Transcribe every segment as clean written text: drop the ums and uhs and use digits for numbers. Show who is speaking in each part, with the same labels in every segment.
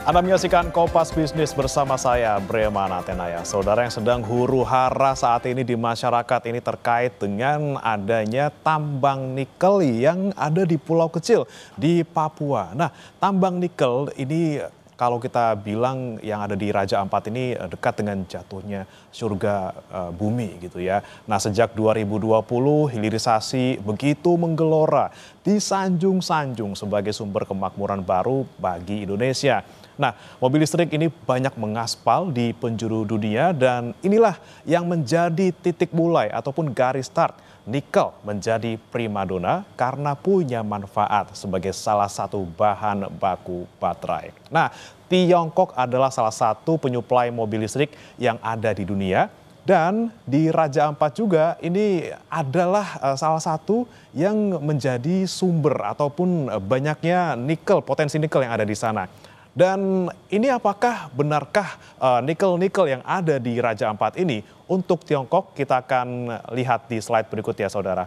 Speaker 1: Anda menyaksikan Kompas Bisnis bersama saya, Bremana Tenaya. Saudara, yang sedang huru-hara saat ini di masyarakat ini terkait dengan adanya tambang nikel yang ada di pulau kecil di Papua. Nah, tambang nikel ini kalau kita bilang yang ada di Raja Ampat ini dekat dengan jatuhnya surga bumi gitu ya. Nah, sejak 2020 hilirisasi begitu menggelora, disanjung-sanjung sebagai sumber kemakmuran baru bagi Indonesia. Nah, mobil listrik ini banyak mengaspal di penjuru dunia dan inilah yang menjadi titik mulai ataupun garis start nikel menjadi primadona karena punya manfaat sebagai salah satu bahan baku baterai. Nah, Tiongkok adalah salah satu penyuplai mobil listrik yang ada di dunia. Dan di Raja Ampat juga ini adalah salah satu yang menjadi sumber ataupun banyaknya nikel, potensi nikel yang ada di sana. Dan ini apakah benarkah nikel-nikel yang ada di Raja Ampat ini untuk Tiongkok? Kita akan lihat di slide berikutnya, saudara.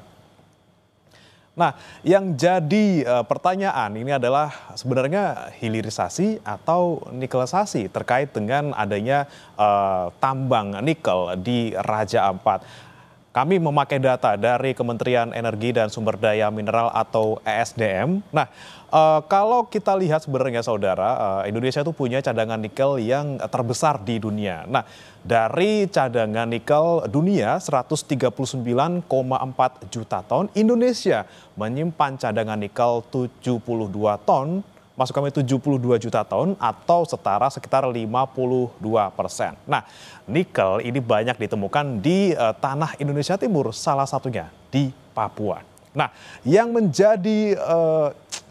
Speaker 1: Nah, yang jadi pertanyaan ini adalah sebenarnya hilirisasi atau nikelisasi terkait dengan adanya tambang nikel di Raja Ampat. Kami memakai data dari Kementerian Energi dan Sumber Daya Mineral atau ESDM. Nah, kalau kita lihat sebenarnya saudara, Indonesia itu punya cadangan nikel yang terbesar di dunia. Nah, dari cadangan nikel dunia 139,4 juta ton, Indonesia menyimpan cadangan nikel 72 ton, maksud kami 72 juta ton atau setara sekitar 52%. Nah, nikel ini banyak ditemukan di tanah Indonesia Timur, salah satunya di Papua. Nah, yang menjadi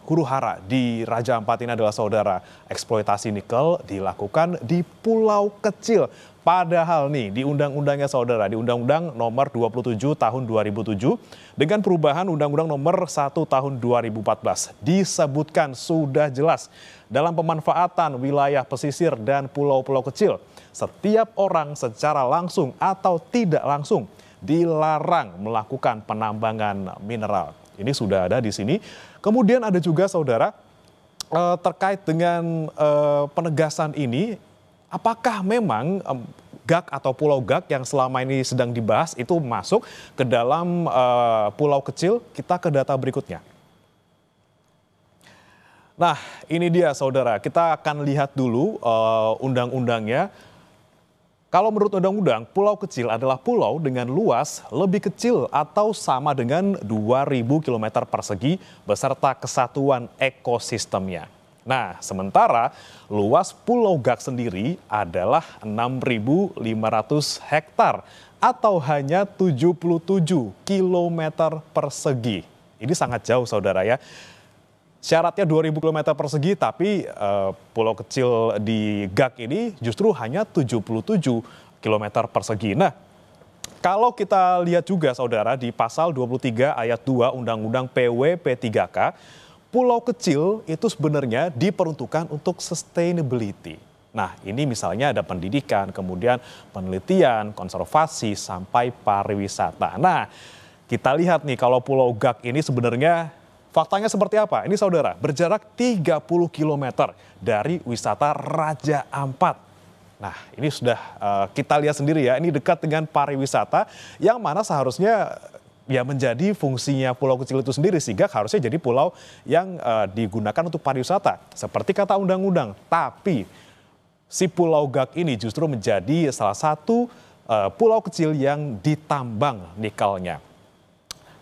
Speaker 1: huru-hara di Raja Ampat ini adalah saudara, eksploitasi nikel dilakukan di pulau kecil. Padahal nih di undang-undangnya saudara, di Undang-Undang nomor 27 tahun 2007 dengan perubahan Undang-Undang nomor 1 tahun 2014 disebutkan sudah jelas dalam pemanfaatan wilayah pesisir dan pulau-pulau kecil. Setiap orang secara langsung atau tidak langsung dilarang melakukan penambangan mineral. Ini sudah ada di sini. Kemudian ada juga saudara terkait dengan penegasan ini, apakah memang GAK atau Pulau GAK yang selama ini sedang dibahas itu masuk ke dalam pulau kecil? Kita ke data berikutnya. Nah, ini dia saudara, kita akan lihat dulu undang-undangnya. Kalau menurut undang-undang, pulau kecil adalah pulau dengan luas lebih kecil atau sama dengan 2.000 km persegi beserta kesatuan ekosistemnya. Nah, sementara luas Pulau GAK sendiri adalah 6.500 hektar atau hanya 77 km persegi. Ini sangat jauh saudara ya. Syaratnya 2.000 km persegi, tapi pulau kecil di GAK ini justru hanya 77 km persegi. Nah, kalau kita lihat juga saudara di pasal 23 ayat 2 Undang-Undang PWP3K, pulau kecil itu sebenarnya diperuntukkan untuk sustainability. Nah, ini misalnya ada pendidikan, kemudian penelitian, konservasi, sampai pariwisata. Nah, kita lihat nih kalau Pulau GAK ini sebenarnya faktanya seperti apa? Ini saudara, berjarak 30 km dari wisata Raja Ampat. Nah, ini sudah kita lihat sendiri ya, ini dekat dengan pariwisata yang mana seharusnya ya menjadi fungsinya pulau kecil itu sendiri, sehingga harusnya jadi pulau yang digunakan untuk pariwisata. Seperti kata undang-undang, tapi si Pulau GAK ini justru menjadi salah satu pulau kecil yang ditambang nikelnya.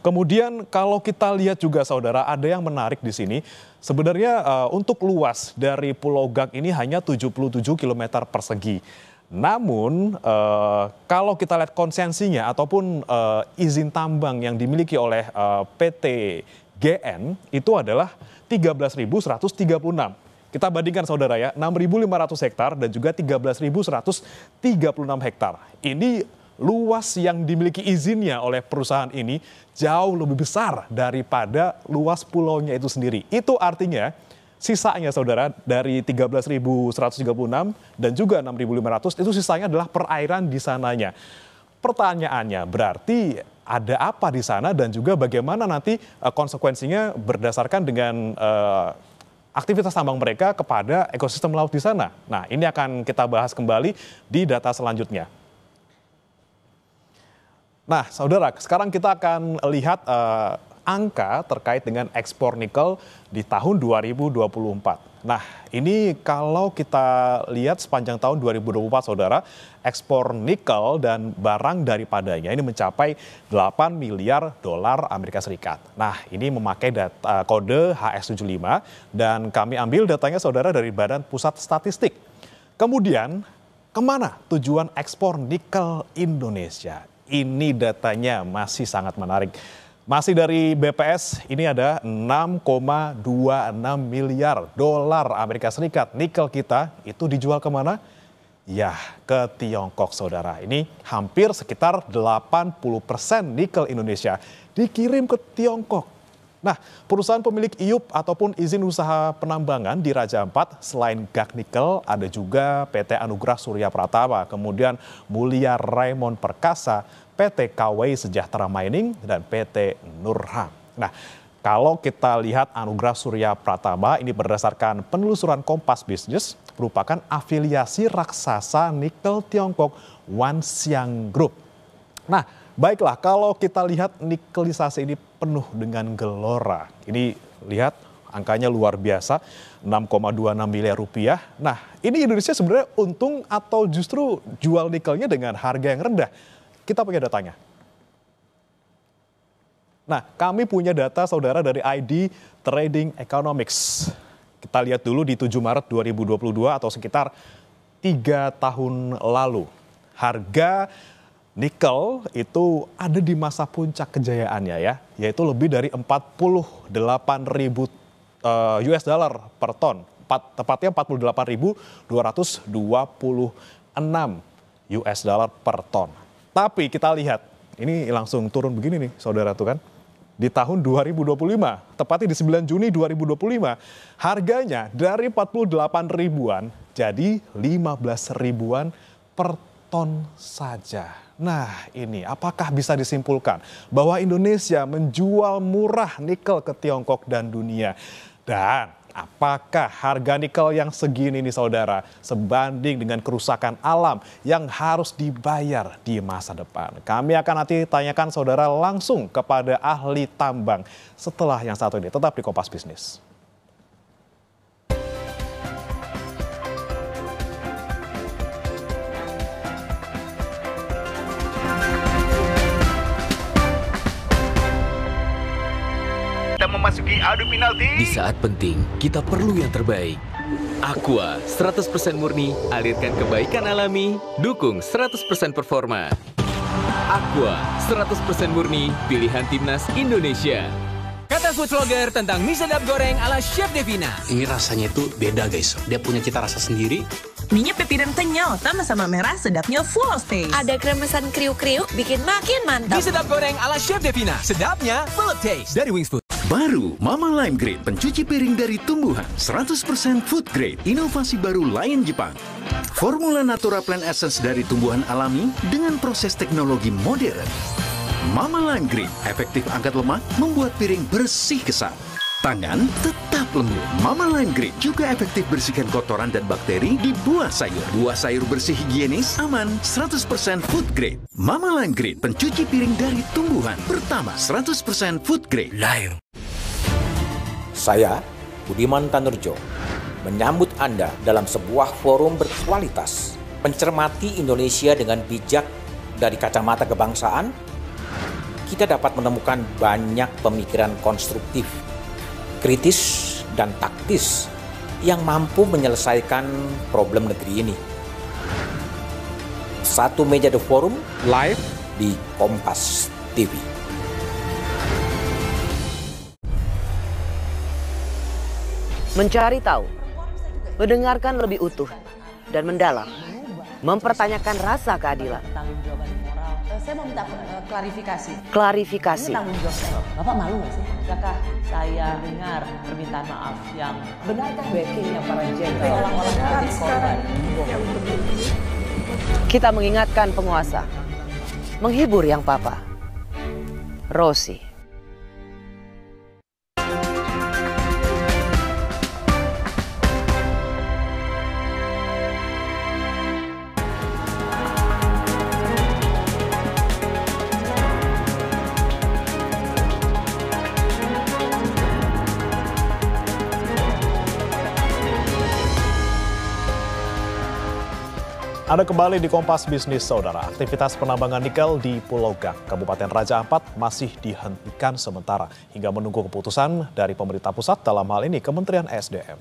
Speaker 1: Kemudian kalau kita lihat juga saudara, ada yang menarik di sini. Sebenarnya untuk luas dari Pulau GAK ini hanya 77 km persegi. Namun kalau kita lihat konsensinya ataupun izin tambang yang dimiliki oleh PT GN itu adalah 13.136. Kita bandingkan saudara ya, 6.500 hektar dan juga 13.136 hektar. Ini luas yang dimiliki izinnya oleh perusahaan ini jauh lebih besar daripada luas pulaunya itu sendiri. Itu artinya sisanya saudara dari 13.136 dan juga 6.500 itu sisanya adalah perairan di sananya. Pertanyaannya berarti ada apa di sana dan juga bagaimana nanti konsekuensinya berdasarkan dengan aktivitas tambang mereka kepada ekosistem laut di sana. Nah, ini akan kita bahas kembali di data selanjutnya. Nah, saudara, sekarang kita akan lihat angka terkait dengan ekspor nikel di tahun 2024. Nah, ini kalau kita lihat sepanjang tahun 2024, saudara, ekspor nikel dan barang daripadanya ini mencapai 8 miliar dolar Amerika Serikat. Nah, ini memakai data kode HS75 dan kami ambil datanya, saudara, dari Badan Pusat Statistik. Kemudian, kemana tujuan ekspor nikel Indonesia? Ini datanya masih sangat menarik. Masih dari BPS, ini ada 6,26 miliar dolar Amerika Serikat. Nikel kita itu dijual kemana? Ya, ke Tiongkok, saudara. Ini hampir sekitar 80% nikel Indonesia dikirim ke Tiongkok. Nah, perusahaan pemilik IUP ataupun izin usaha penambangan di Raja Ampat, selain GAC Nikel, ada juga PT Anugrah Surya Pratama, kemudian Mulia Raymond Perkasa, PT Kawai Sejahtera Mining, dan PT Nurham. Nah, kalau kita lihat Anugrah Surya Pratama, ini berdasarkan penelusuran Kompas Bisnis, merupakan afiliasi raksasa nikel Tiongkok Wanxiang Group. Nah, baiklah, kalau kita lihat nikelisasi ini penuh dengan gelora. Ini lihat angkanya luar biasa, 6,26 miliar rupiah. Nah, ini Indonesia sebenarnya untung atau justru jual nikelnya dengan harga yang rendah? Kita punya datanya. Nah, kami punya data, saudara, dari ID Trading Economics. Kita lihat dulu di 7 Maret 2022 atau sekitar 3 tahun lalu. Harga nikel itu ada di masa puncak kejayaannya ya, yaitu lebih dari 48.000 US dollar per ton. Tepatnya 48.226 US dollar per ton. Tapi kita lihat, ini langsung turun begini nih, saudara tuh kan. Di tahun 2025, tepatnya di 9 Juni 2025, harganya dari 48 ribuan jadi 15 ribuan per ton saja. Nah, ini apakah bisa disimpulkan bahwa Indonesia menjual murah nikel ke Tiongkok dan dunia? Dan apakah harga nikel yang segini nih, saudara, sebanding dengan kerusakan alam yang harus dibayar di masa depan? Kami akan nanti tanyakan, saudara, langsung kepada ahli tambang setelah yang satu ini. Tetap di Kompas Bisnis.
Speaker 2: Memasuki adu penalti.
Speaker 3: Di saat penting, kita perlu yang terbaik. Aqua, 100% murni, alirkan kebaikan alami, dukung 100% performa. Aqua, 100% murni, pilihan timnas Indonesia. Kata food vlogger tentang mie sedap goreng ala Chef Devina.
Speaker 4: Ini rasanya itu beda, guys. Dia punya cita rasa sendiri.
Speaker 5: Mie-nya pepiran kenyal, tambah sama merah, sedapnya full of taste.
Speaker 6: Ada kremesan kriuk-kriuk, bikin makin mantap.
Speaker 3: Mie sedap goreng ala Chef Devina, sedapnya full of taste. Dari Wings Food.
Speaker 7: Baru Mama Lime Grade pencuci piring dari tumbuhan 100% food grade, inovasi baru Lion Jepang. Formula Natura Plant Essence dari tumbuhan alami dengan proses teknologi modern. Mama Lime Grade efektif angkat lemak, membuat piring bersih kesat. Tangan tetap lembut. Mama Lime Grade juga efektif bersihkan kotoran dan bakteri di buah sayur. Buah sayur bersih, higienis, aman, 100% food grade. Mama Lime Grade pencuci piring dari tumbuhan pertama 100% food grade.
Speaker 4: Lion.
Speaker 8: Saya, Budiman Tanurjo, menyambut Anda dalam sebuah forum berkualitas. Mencermati Indonesia dengan bijak dari kacamata kebangsaan, kita dapat menemukan banyak pemikiran konstruktif, kritis, dan taktis yang mampu menyelesaikan problem negeri ini. Satu meja The Forum live di Kompas TV.
Speaker 9: Mencari tahu, mendengarkan lebih utuh dan mendalam, mempertanyakan rasa keadilan.
Speaker 5: Saya mau minta klarifikasi.
Speaker 9: Klarifikasi.
Speaker 5: Ini tanggung jawab saya. Bapak malu nggak sih? Apakah saya dengar permintaan maaf yang benarkah backingnya para jenderal orang-orang menjadi korban?
Speaker 9: Kita mengingatkan penguasa, menghibur yang papa. Rosi.
Speaker 1: Anda kembali di Kompas Bisnis, Saudara. Aktivitas penambangan nikel di Pulau Gak, Kabupaten Raja Ampat masih dihentikan sementara hingga menunggu keputusan dari pemerintah pusat, dalam hal ini Kementerian SDM.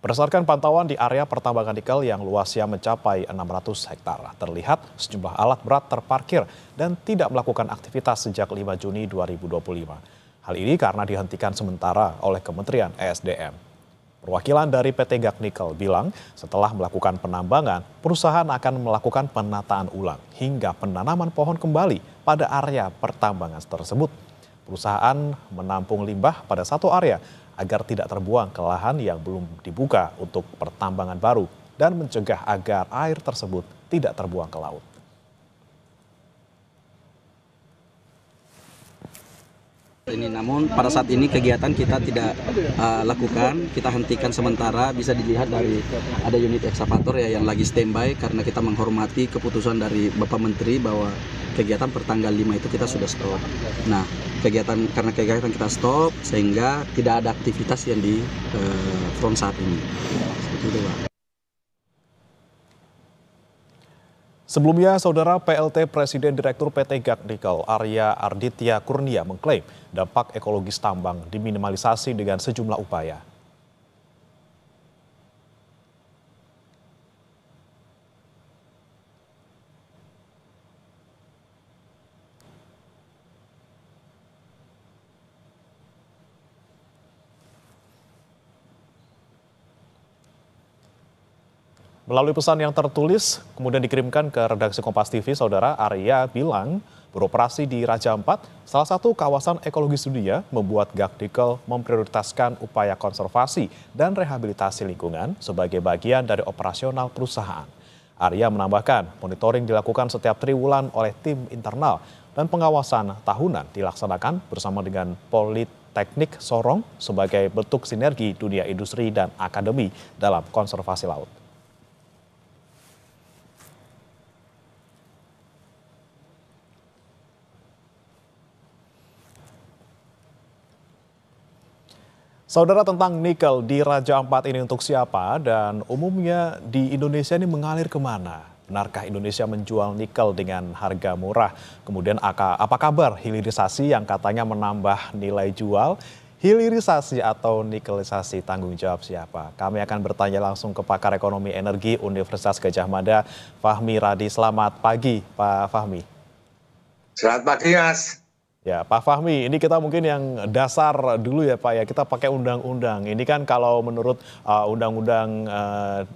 Speaker 1: Berdasarkan pantauan di area pertambangan nikel yang luasnya mencapai 600 hektar, terlihat sejumlah alat berat terparkir dan tidak melakukan aktivitas sejak 5 Juni 2025. Hal ini karena dihentikan sementara oleh Kementerian SDM. Perwakilan dari PT Gak Nikel bilang setelah melakukan penambangan, perusahaan akan melakukan penataan ulang hingga penanaman pohon kembali pada area pertambangan tersebut. Perusahaan menampung limbah pada satu area agar tidak terbuang ke lahan yang belum dibuka untuk pertambangan baru dan mencegah agar air tersebut tidak terbuang ke laut.
Speaker 4: Namun pada saat ini kegiatan kita tidak lakukan, kita hentikan sementara. Bisa dilihat dari ada unit ekskavator ya yang lagi standby karena kita menghormati keputusan dari Bapak Menteri bahwa kegiatan pertanggal 5 itu kita sudah stop. Nah, karena kegiatan kita stop sehingga tidak ada aktivitas yang di front saat ini. Seperti itu, Pak.
Speaker 1: Sebelumnya, Saudara, PLT Presiden Direktur PT Gak Nikel Arya Arditya Kurnia mengklaim dampak ekologis tambang diminimalisasi dengan sejumlah upaya. Melalui pesan yang tertulis, kemudian dikirimkan ke redaksi Kompas TV, Saudara, Arya bilang beroperasi di Raja Ampat, salah satu kawasan ekologis dunia, membuat Gak Nikel memprioritaskan upaya konservasi dan rehabilitasi lingkungan sebagai bagian dari operasional perusahaan. Arya menambahkan, monitoring dilakukan setiap triwulan oleh tim internal dan pengawasan tahunan dilaksanakan bersama dengan Politeknik Sorong sebagai bentuk sinergi dunia industri dan akademi dalam konservasi laut. Saudara, tentang nikel di Raja Ampat ini untuk siapa dan umumnya di Indonesia ini mengalir kemana? Benarkah Indonesia menjual nikel dengan harga murah? Kemudian apa kabar hilirisasi yang katanya menambah nilai jual? Hilirisasi atau nikelisasi, tanggung jawab siapa? Kami akan bertanya langsung ke pakar ekonomi energi Universitas Gadjah Mada, Fahmi Radi. Selamat pagi, Pak Fahmi.
Speaker 10: Selamat pagi, Mas.
Speaker 1: Ya, Pak Fahmi, ini kita mungkin yang dasar dulu ya Pak ya, kita pakai undang-undang. Ini kan kalau menurut Undang-Undang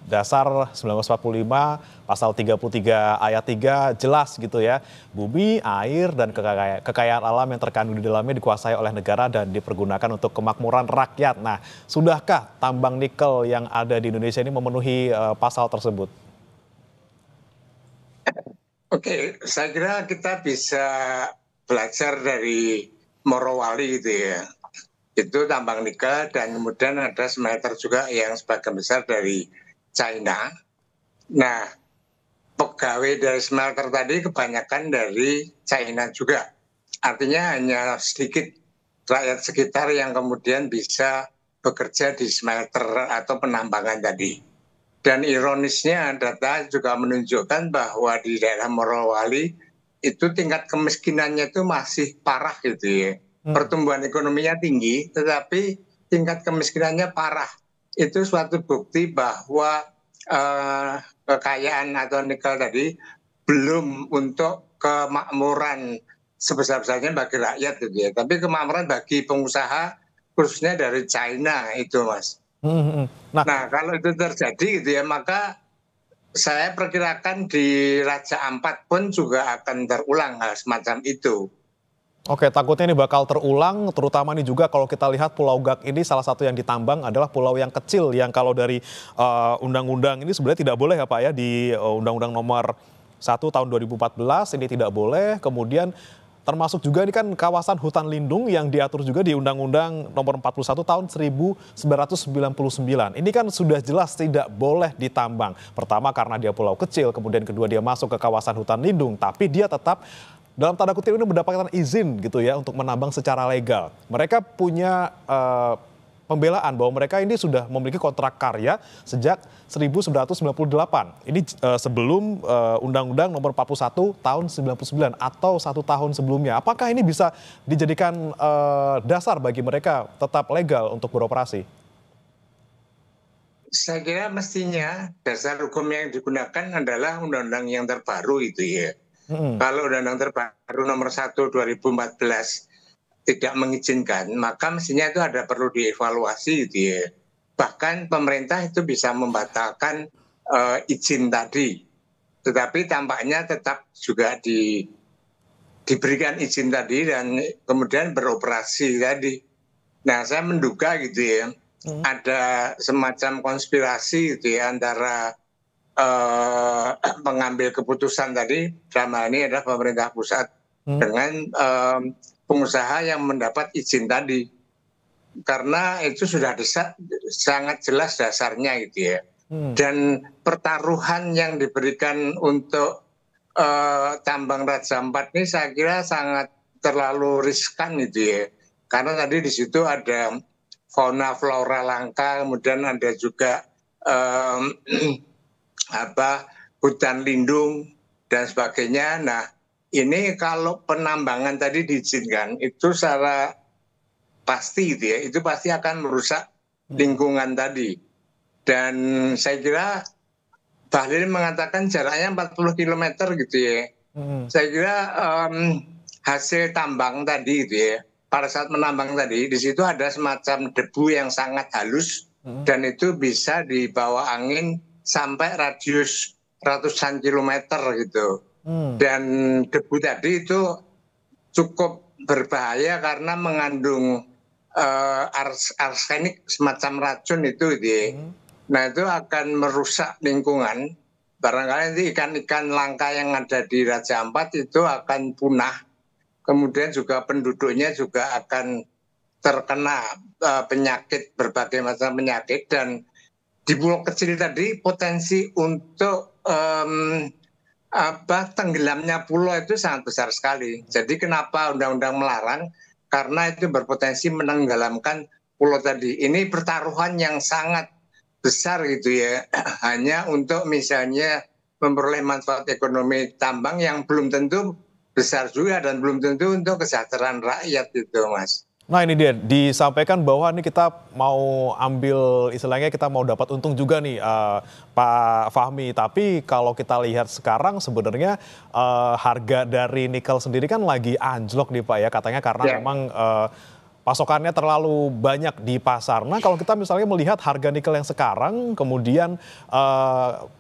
Speaker 1: Dasar 1945 pasal 33 ayat 3 jelas gitu ya. Bumi, air, dan kekayaan alam yang terkandung di dalamnya dikuasai oleh negara dan dipergunakan untuk kemakmuran rakyat. Nah, sudahkah tambang nikel yang ada di Indonesia ini memenuhi pasal tersebut?
Speaker 10: Oke, saya kira kita bisa belajar dari Morowali gitu ya. Itu tambang nikel dan kemudian ada smelter juga yang sebagian besar dari China. Nah, pegawai dari smelter tadi kebanyakan dari China juga. Artinya hanya sedikit rakyat sekitar yang kemudian bisa bekerja di smelter atau penambangan tadi. Dan ironisnya data juga menunjukkan bahwa di daerah Morowali itu tingkat kemiskinannya itu masih parah gitu ya. Pertumbuhan ekonominya tinggi, tetapi tingkat kemiskinannya parah. Itu suatu bukti bahwa kekayaan atau nikel tadi belum untuk kemakmuran sebesar-besarnya bagi rakyat gitu ya. Tapi kemakmuran bagi pengusaha khususnya dari China itu, Mas. Nah, kalau itu terjadi gitu ya, maka saya perkirakan di Raja Ampat pun juga akan terulang hal semacam itu.
Speaker 1: Oke, takutnya ini bakal terulang, terutama ini juga kalau kita lihat Pulau Gak ini salah satu yang ditambang adalah pulau yang kecil, yang kalau dari undang-undang ini sebenarnya tidak boleh ya Pak ya, di Undang-Undang Nomor 1 tahun 2014 ini tidak boleh, kemudian termasuk juga ini kan kawasan hutan lindung yang diatur juga di Undang-Undang Nomor 41 tahun 1999. Ini kan sudah jelas tidak boleh ditambang. Pertama karena dia pulau kecil, kemudian kedua dia masuk ke kawasan hutan lindung, tapi dia tetap dalam tanda kutip ini mendapatkan izin gitu ya untuk menambang secara legal. Mereka punya pembelaan bahwa mereka ini sudah memiliki kontrak karya sejak 1998. Ini sebelum Undang-Undang Nomor 41 Tahun 99 atau 1 tahun sebelumnya. Apakah ini bisa dijadikan dasar bagi mereka tetap legal untuk beroperasi?
Speaker 10: Saya kira mestinya dasar hukum yang digunakan adalah undang-undang yang terbaru itu ya. Kalau undang-undang terbaru nomor 1 2014 tidak mengizinkan, maka mestinya itu ada perlu dievaluasi gitu ya. Bahkan pemerintah itu bisa membatalkan izin tadi. Tetapi tampaknya tetap juga diberikan izin tadi dan kemudian beroperasi tadi. Nah, saya menduga gitu ya, ada semacam konspirasi gitu ya antara pengambil keputusan tadi, dalam hal ini adalah pemerintah pusat dengan pengusaha yang mendapat izin tadi, karena itu sudah sangat jelas dasarnya gitu ya. Dan pertaruhan yang diberikan untuk tambang Raja Ampat ini saya kira sangat terlalu riskan gitu ya, karena tadi di situ ada fauna flora langka, kemudian ada juga hutan lindung dan sebagainya. Nah, ini kalau penambangan tadi diizinkan itu secara pasti gitu ya, itu pasti akan merusak lingkungan tadi. Dan saya kira Bahlil mengatakan jaraknya 40 km gitu ya. Saya kira hasil tambang tadi gitu ya, pada saat menambang tadi di situ ada semacam debu yang sangat halus dan itu bisa dibawa angin sampai radius ratusan kilometer gitu. Dan debu tadi itu cukup berbahaya karena mengandung arsenik, semacam racun itu gitu ya. Nah, itu akan merusak lingkungan. Barangkali nanti ikan-ikan langka yang ada di Raja Ampat itu akan punah. Kemudian juga penduduknya juga akan terkena penyakit, berbagai macam penyakit. Dan di pulau kecil tadi potensi untuk tenggelamnya pulau itu sangat besar sekali. Jadi kenapa undang-undang melarang? Karena itu berpotensi menenggelamkan pulau tadi. Ini pertaruhan yang sangat besar gitu ya, hanya untuk misalnya memperoleh manfaat ekonomi tambang yang belum tentu besar juga dan belum tentu untuk kesejahteraan rakyat itu, Mas.
Speaker 1: Nah, ini dia disampaikan bahwa ini kita mau ambil istilahnya kita mau dapat untung juga nih Pak Fahmi. Tapi kalau kita lihat sekarang sebenarnya harga dari nikel sendiri kan lagi anjlok nih Pak ya, katanya karena memang pasokannya terlalu banyak di pasar. Nah, kalau kita misalnya melihat harga nikel yang sekarang, kemudian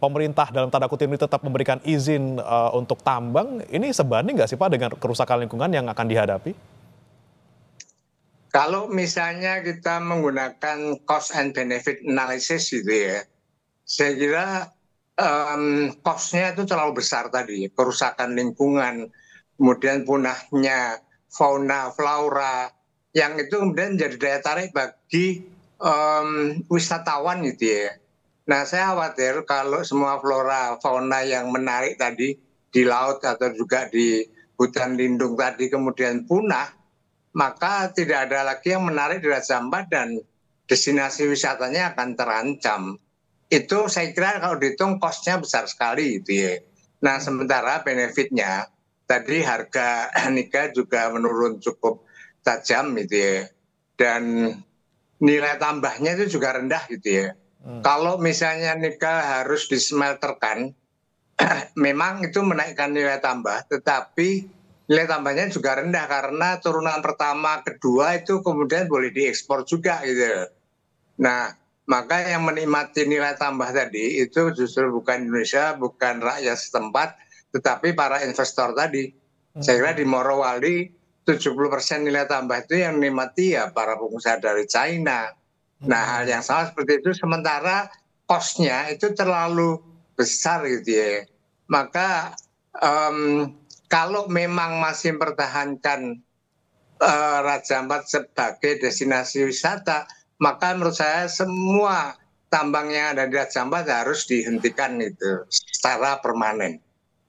Speaker 1: pemerintah dalam tanda kutip ini tetap memberikan izin untuk tambang, ini sebanding nggak sih Pak dengan kerusakan lingkungan yang akan dihadapi?
Speaker 10: Kalau misalnya kita menggunakan cost and benefit analysis gitu ya, saya kira cost-nya itu terlalu besar tadi. Kerusakan lingkungan, kemudian punahnya fauna, flora, yang itu kemudian menjadi daya tarik bagi wisatawan gitu ya. Nah, saya khawatir kalau semua flora, fauna yang menarik tadi di laut atau juga di hutan lindung tadi kemudian punah, maka tidak ada lagi yang menarik di Raja Ampat dan destinasi wisatanya akan terancam. Itu saya kira kalau dihitung cost-nya besar sekali gitu ya. Nah, sementara benefitnya, tadi harga nikel juga menurun cukup tajam gitu ya. Dan nilai tambahnya itu juga rendah gitu ya. Kalau misalnya nikel harus dismelterkan, memang itu menaikkan nilai tambah, tetapi nilai tambahnya juga rendah karena turunan pertama, kedua itu kemudian boleh diekspor juga gitu. Nah, maka yang menikmati nilai tambah tadi itu justru bukan Indonesia, bukan rakyat setempat, tetapi para investor tadi. Saya kira di Morowali 70% nilai tambah itu yang menikmati ya para pengusaha dari China. Nah, hal yang sama seperti itu, sementara cost-nya itu terlalu besar gitu ya. Maka kalau memang masih mempertahankan Raja Ampat sebagai destinasi wisata, maka menurut saya semua tambang yang ada di Raja Ampat harus dihentikan itu secara permanen.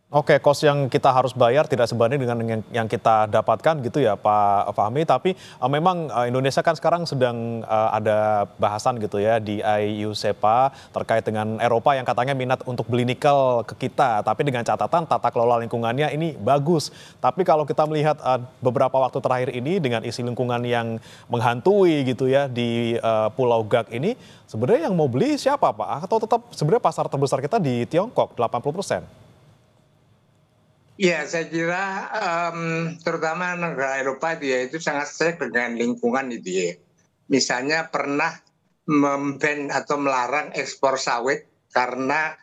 Speaker 1: Oke, kos yang kita harus bayar tidak sebanding dengan yang kita dapatkan gitu ya Pak Fahmi. Tapi memang Indonesia kan sekarang sedang ada bahasan gitu ya di IUCEPA terkait dengan Eropa yang katanya minat untuk beli nikel ke kita. Tapi dengan catatan tata kelola lingkungannya ini bagus. Tapi kalau kita melihat beberapa waktu terakhir ini dengan isi lingkungan yang menghantui gitu ya di Pulau Gag ini, sebenarnya yang mau beli siapa Pak? Atau tetap sebenarnya pasar terbesar kita di Tiongkok 80%?
Speaker 10: Ya, saya kira terutama negara Eropa dia itu sangat strict dengan lingkungan itu ya. Misalnya pernah memban atau melarang ekspor sawit karena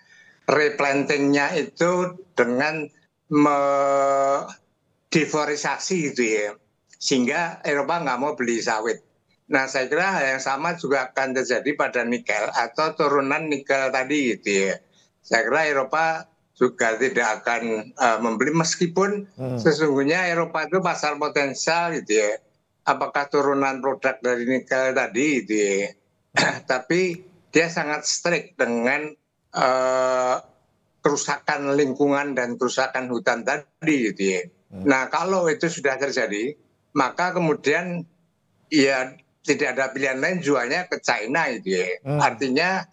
Speaker 10: replantingnya itu dengan deforestation gitu ya. Sehingga Eropa nggak mau beli sawit. Nah, saya kira hal yang sama juga akan terjadi pada nikel atau turunan nikel tadi gitu ya. Saya kira Eropa juga tidak akan membeli meskipun sesungguhnya Eropa itu pasar potensial gitu ya. Apakah turunan produk dari nikel tadi gitu ya. Tapi dia sangat strict dengan kerusakan lingkungan dan kerusakan hutan tadi gitu ya. Nah, kalau itu sudah terjadi, maka kemudian ya tidak ada pilihan lain jualnya ke China gitu ya. Artinya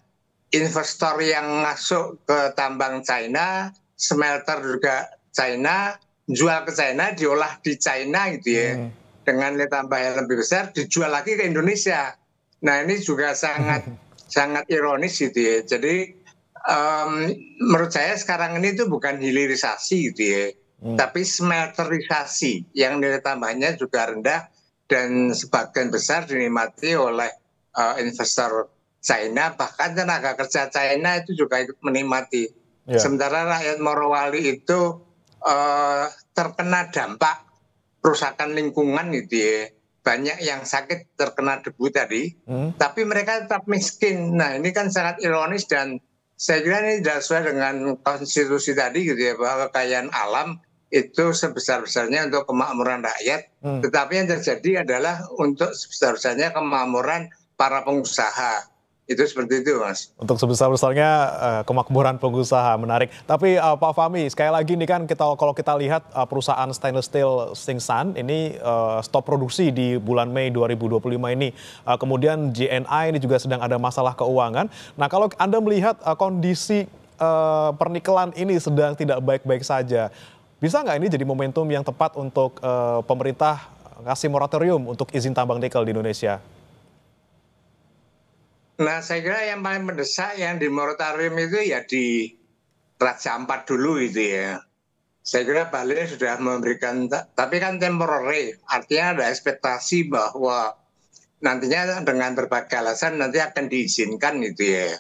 Speaker 10: investor yang masuk ke tambang China, smelter juga China, jual ke China, diolah di China gitu ya. Dengan nilai tambah yang lebih besar, dijual lagi ke Indonesia. Nah, ini juga sangat ironis gitu ya. Jadi menurut saya sekarang ini itu bukan hilirisasi gitu ya. Tapi smelterisasi yang nilai tambahnya juga rendah dan sebagian besar dinikmati oleh investor China, bahkan tenaga kerja China itu juga ikut menikmati. Sementara rakyat Morowali itu terkena dampak kerusakan lingkungan gitu ya. Banyak yang sakit terkena debu tadi, tapi mereka tetap miskin. Nah, ini kan sangat ironis dan saya kira ini tidak sesuai dengan konstitusi tadi gitu ya, bahwa kekayaan alam itu sebesar-besarnya untuk kemakmuran rakyat, tetapi yang terjadi adalah untuk sebesar-besarnya kemakmuran para pengusaha. Itu seperti itu, Mas.
Speaker 1: Untuk sebesar-besarnya kemakmuran pengusaha, menarik. Tapi Pak Fahmi, sekali lagi nih kan kalau kita lihat perusahaan stainless steel Tsingshan ini stop produksi di bulan Mei 2025 ini. Kemudian JNI ini juga sedang ada masalah keuangan. Nah, kalau Anda melihat kondisi pernikelan ini sedang tidak baik-baik saja, bisa nggak ini jadi momentum yang tepat untuk pemerintah kasih moratorium untuk izin tambang nikel di Indonesia?
Speaker 10: Nah, saya kira yang paling mendesak yang di moratorium itu ya di Raja Ampat dulu itu ya. Saya kira Bali sudah memberikan, tapi kan temporary, artinya ada ekspektasi bahwa nantinya dengan berbagai alasan nanti akan diizinkan gitu ya.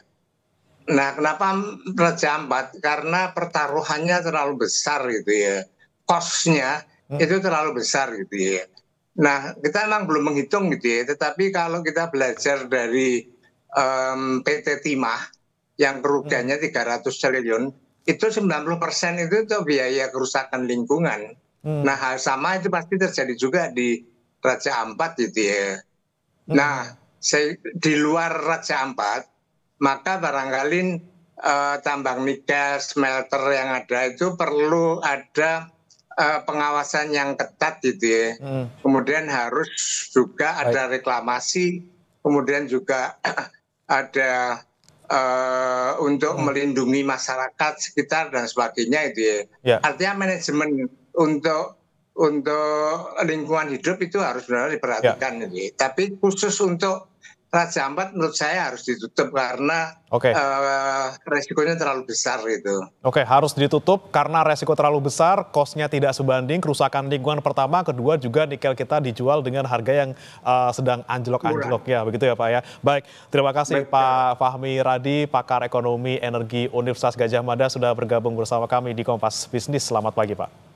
Speaker 10: Nah, kenapa Raja Ampat? Karena pertaruhannya terlalu besar gitu ya. Cost-nya itu terlalu besar gitu ya. Nah, kita memang belum menghitung gitu ya, tetapi kalau kita belajar dari PT Timah yang kerugiannya 300 triliun, itu 90% itu tuh biaya kerusakan lingkungan. Nah, hal sama itu pasti terjadi juga di Raja Ampat gitu ya. Nah, di luar Raja Ampat, maka barangkali tambang nikel, smelter yang ada itu perlu ada pengawasan yang ketat gitu ya. Kemudian harus juga ada reklamasi, kemudian juga ada untuk melindungi masyarakat sekitar dan sebagainya itu ya. Artinya manajemen untuk lingkungan hidup itu harus benar diperhatikan ini. Tapi khusus untuk Raja Ampat menurut saya harus ditutup karena resikonya terlalu besar itu.
Speaker 1: Oke, harus ditutup karena resiko terlalu besar, kosnya tidak sebanding, kerusakan lingkungan pertama, kedua juga nikel kita dijual dengan harga yang sedang anjlok-anjloknya, begitu ya Pak ya. Baik, terima kasih Pak Fahmi Radi, pakar ekonomi energi Universitas Gadjah Mada sudah bergabung bersama kami di Kompas Bisnis. Selamat pagi Pak.